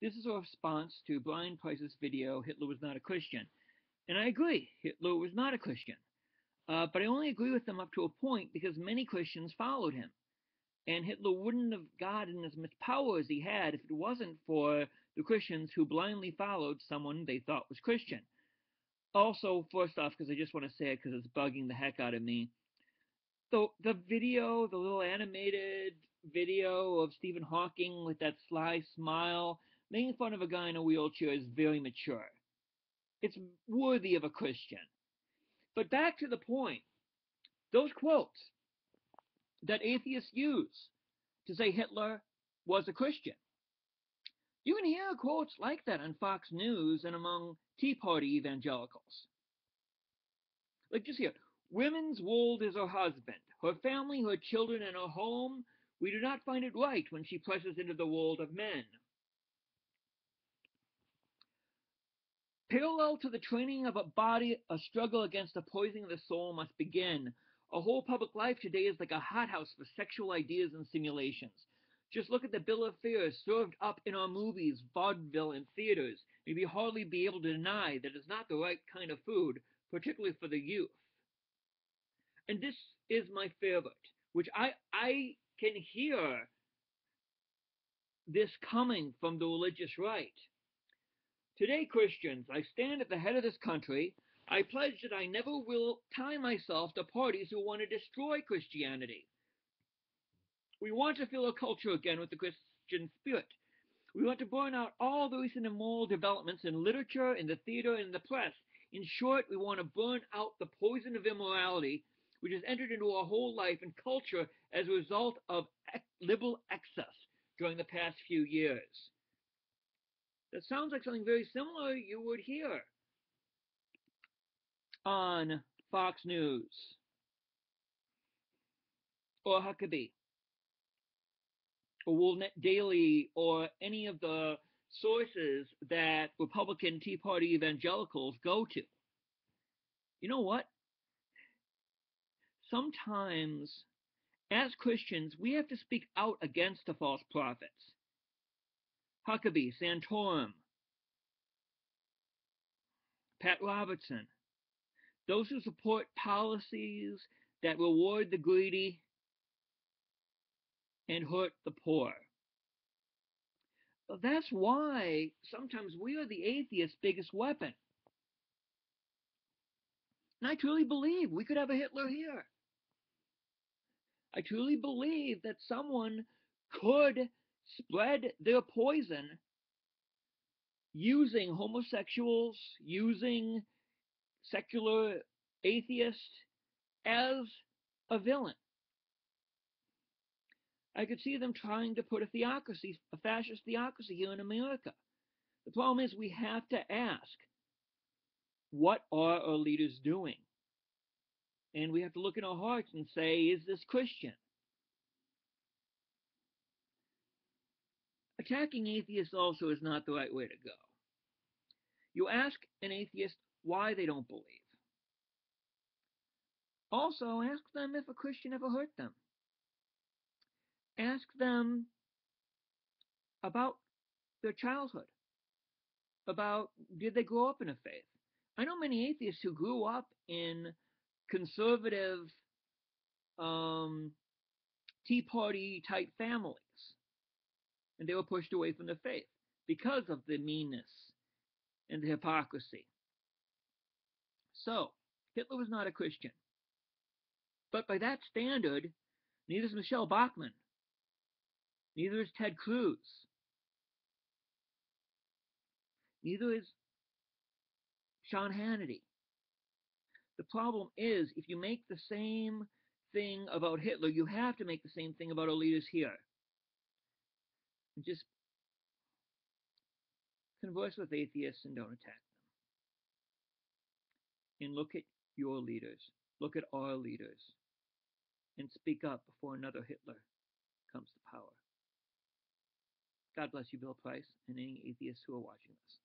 This is a response to Brian Price's video, Hitler Was Not a Christian. And I agree, Hitler was not a Christian. But I only agree with him up to a point because many Christians followed him. And Hitler wouldn't have gotten as much power as he had if it wasn't for the Christians who blindly followed someone they thought was Christian. Also, first off, because I just want to say it because it's bugging the heck out of me, the video, the little animated video of Stephen Hawking with that sly smile, making fun of a guy in a wheelchair is very mature. It's worthy of a Christian. But back to the point, those quotes that atheists use to say Hitler was a Christian. You can hear quotes like that on Fox News and among Tea Party evangelicals. Like just here, women's world is her husband, her family, her children, and her home. We do not find it right when she presses into the world of men. Parallel to the training of a body, a struggle against the poisoning of the soul must begin. A whole public life today is like a hothouse for sexual ideas and simulations. Just look at the bill of fare served up in our movies, vaudeville, and theaters. You'd hardly be able to deny that it's not the right kind of food, particularly for the youth. And this is my favorite, which I can hear this coming from the religious right. Today, Christians, I stand at the head of this country. I pledge that I never will tie myself to parties who want to destroy Christianity. We want to fill our culture again with the Christian spirit. We want to burn out all the recent immoral developments in literature, in the theater, and in the press. In short, we want to burn out the poison of immorality which has entered into our whole life and culture as a result of liberal excess during the past few years. That sounds like something very similar you would hear on Fox News or Huckabee or Woolnet Daily or any of the sources that Republican Tea Party evangelicals go to. You know what? Sometimes, as Christians, we have to speak out against the false prophets. Huckabee, Santorum, Pat Robertson, those who support policies that reward the greedy and hurt the poor. That's why sometimes we are the atheist's biggest weapon. And I truly believe we could have a Hitler here. I truly believe that someone could spread their poison using homosexuals, using secular atheists as a villain. I could see them trying to put a theocracy, a fascist theocracy here in America. The problem is we have to ask, what are our leaders doing? And we have to look in our hearts and say, is this Christian? Attacking atheists also is not the right way to go. You ask an atheist why they don't believe. Also, ask them if a Christian ever hurt them. Ask them about their childhood, about did they grow up in a faith. I know many atheists who grew up in conservative Tea Party type families, and they were pushed away from the faith because of the meanness and the hypocrisy. So, Hitler was not a Christian. But by that standard, neither is Michelle Bachmann. Neither is Ted Cruz. Neither is Sean Hannity. The problem is, if you make the same thing about Hitler, you have to make the same thing about our leaders here. And just converse with atheists and don't attack them. And look at your leaders. Look at our leaders. And speak up before another Hitler comes to power. God bless you, Bill Price, and any atheists who are watching this.